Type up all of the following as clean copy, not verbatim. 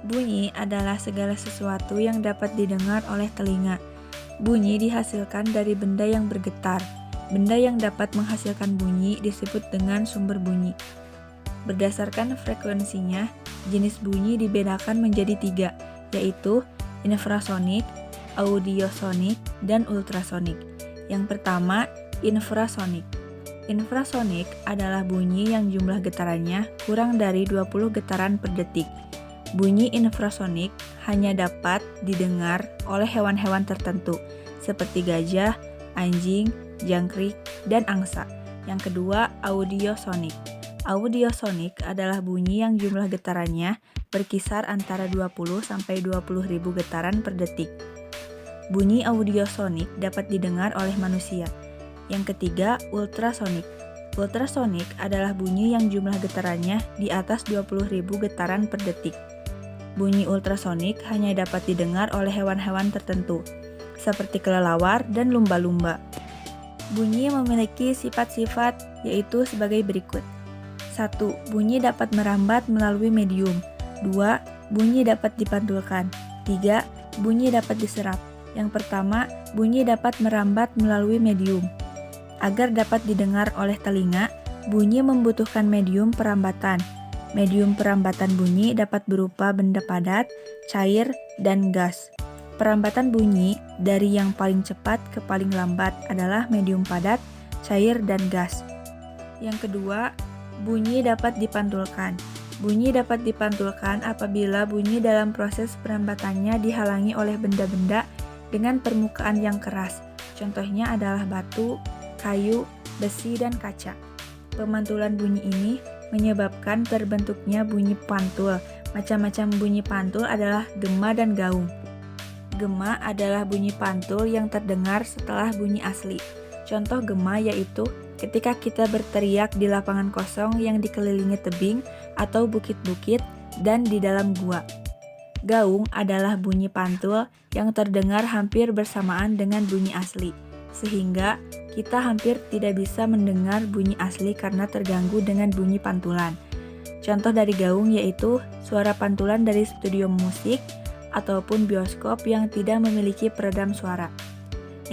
Bunyi adalah segala sesuatu yang dapat didengar oleh telinga. Bunyi dihasilkan dari benda yang bergetar. Benda yang dapat menghasilkan bunyi disebut dengan sumber bunyi. Berdasarkan frekuensinya, jenis bunyi dibedakan menjadi 3, yaitu infrasonik, audiosonik, dan ultrasonik. Yang pertama, infrasonik. Infrasonik adalah bunyi yang jumlah getarannya kurang dari 20 getaran per detik. Bunyi infrasonik hanya dapat didengar oleh hewan-hewan tertentu, seperti gajah, anjing, jangkrik, dan angsa. Yang kedua, audiosonik. Audiosonik adalah bunyi yang jumlah getarannya berkisar antara 20 sampai 20 ribu getaran per detik. Bunyi audiosonik dapat didengar oleh manusia. Yang ketiga, ultrasonik. Ultrasonik adalah bunyi yang jumlah getarannya di atas 20 ribu getaran per detik. Bunyi ultrasonik hanya dapat didengar oleh hewan-hewan tertentu, seperti kelelawar dan lumba-lumba. Bunyi memiliki sifat-sifat yaitu sebagai berikut. 1. Bunyi dapat merambat melalui medium. 2. Bunyi dapat dipantulkan. 3. Bunyi dapat diserap. Yang pertama, bunyi dapat merambat melalui medium. Agar dapat didengar oleh telinga, bunyi membutuhkan medium perambatan. Medium perambatan bunyi dapat berupa benda padat, cair, dan gas. Perambatan bunyi dari yang paling cepat ke paling lambat adalah medium padat, cair, dan gas. Yang kedua, bunyi dapat dipantulkan. Bunyi dapat dipantulkan apabila bunyi dalam proses perambatannya dihalangi oleh benda-benda dengan permukaan yang keras. Contohnya adalah batu, kayu, besi, dan kaca. Pemantulan bunyi ini menyebabkan terbentuknya bunyi pantul. Macam-macam bunyi pantul adalah gema dan gaung. Gema adalah bunyi pantul yang terdengar setelah bunyi asli. Contoh gema yaitu ketika kita berteriak di lapangan kosong yang dikelilingi tebing atau bukit-bukit dan di dalam gua. Gaung adalah bunyi pantul yang terdengar hampir bersamaan dengan bunyi asli, sehingga kita hampir tidak bisa mendengar bunyi asli karena terganggu dengan bunyi pantulan. Contoh dari gaung yaitu suara pantulan dari studio musik ataupun bioskop yang tidak memiliki peredam suara.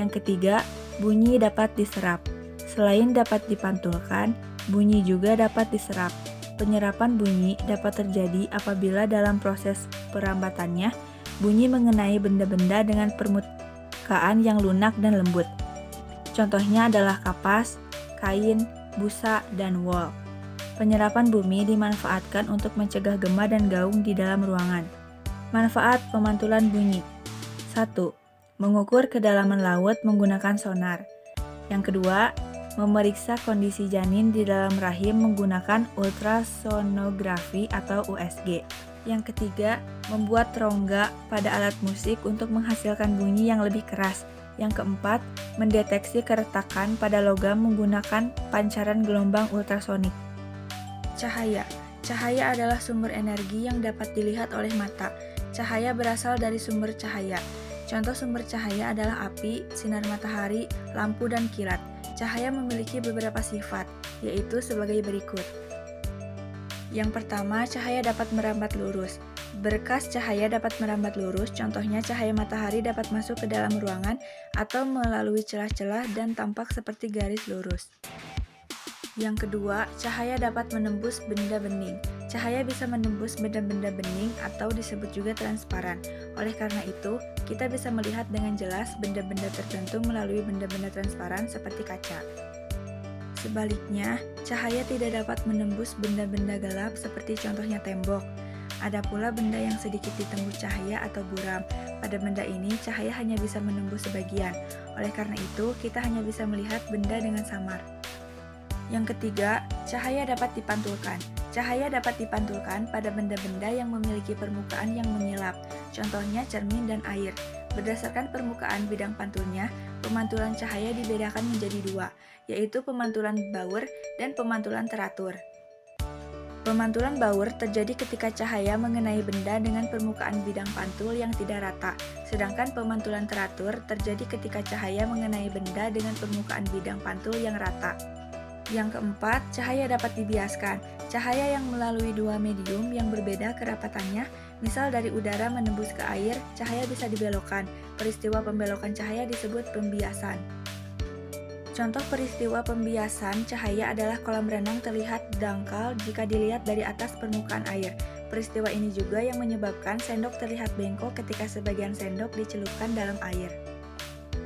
Yang ketiga, bunyi dapat diserap. Selain dapat dipantulkan, bunyi juga dapat diserap. Penyerapan bunyi dapat terjadi apabila dalam proses perambatannya, bunyi mengenai benda-benda dengan permukaan yang lunak dan lembut. Contohnya adalah kapas, kain, busa, dan wol. Penyerapan bumi dimanfaatkan untuk mencegah gema dan gaung di dalam ruangan. Manfaat pemantulan bunyi. 1. Mengukur kedalaman laut menggunakan sonar. Yang kedua, memeriksa kondisi janin di dalam rahim menggunakan ultrasonografi atau USG. Yang ketiga, membuat rongga pada alat musik untuk menghasilkan bunyi yang lebih keras. Yang keempat, mendeteksi keretakan pada logam menggunakan pancaran gelombang ultrasonik. Cahaya. Cahaya adalah sumber energi yang dapat dilihat oleh mata. Cahaya berasal dari sumber cahaya. Contoh sumber cahaya adalah api, sinar matahari, lampu, dan kilat. Cahaya memiliki beberapa sifat, yaitu sebagai berikut. Yang pertama, cahaya dapat merambat lurus. Berkas cahaya dapat merambat lurus, contohnya cahaya matahari dapat masuk ke dalam ruangan atau melalui celah-celah dan tampak seperti garis lurus. Yang kedua, cahaya dapat menembus benda bening. Cahaya bisa menembus benda-benda bening atau disebut juga transparan. Oleh karena itu, kita bisa melihat dengan jelas benda-benda tertentu melalui benda-benda transparan seperti kaca. Sebaliknya, cahaya tidak dapat menembus benda-benda gelap seperti contohnya tembok. Ada pula benda yang sedikit ditembus cahaya atau buram. Pada benda ini, cahaya hanya bisa menembus sebagian. Oleh karena itu, kita hanya bisa melihat benda dengan samar. Yang ketiga, cahaya dapat dipantulkan. Cahaya dapat dipantulkan pada benda-benda yang memiliki permukaan yang menyilap, contohnya cermin dan air. Berdasarkan permukaan bidang pantulnya, pemantulan cahaya dibedakan menjadi 2, yaitu pemantulan Baur dan pemantulan teratur. Pemantulan Baur terjadi ketika cahaya mengenai benda dengan permukaan bidang pantul yang tidak rata, sedangkan pemantulan teratur terjadi ketika cahaya mengenai benda dengan permukaan bidang pantul yang rata. Yang keempat, cahaya dapat dibiaskan. Cahaya yang melalui dua medium yang berbeda kerapatannya, misal dari udara menembus ke air, cahaya bisa dibelokkan. Peristiwa pembelokan cahaya disebut pembiasan. Contoh peristiwa pembiasan cahaya adalah kolam renang terlihat dangkal jika dilihat dari atas permukaan air. Peristiwa ini juga yang menyebabkan sendok terlihat bengkok ketika sebagian sendok dicelupkan dalam air.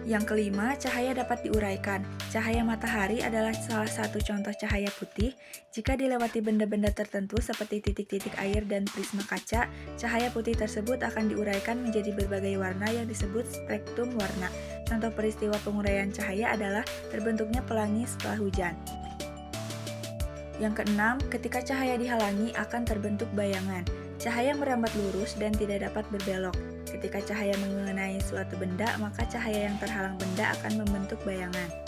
Yang kelima, cahaya dapat diuraikan. Cahaya matahari adalah salah satu contoh cahaya putih. Jika dilewati benda-benda tertentu seperti titik-titik air dan prisma kaca, cahaya putih tersebut akan diuraikan menjadi berbagai warna yang disebut spektrum warna. Contoh peristiwa penguraian cahaya adalah terbentuknya pelangi setelah hujan. Yang keenam, ketika cahaya dihalangi akan terbentuk bayangan. Cahaya merambat lurus dan tidak dapat berbelok. Ketika cahaya mengenai suatu benda, maka cahaya yang terhalang benda akan membentuk bayangan.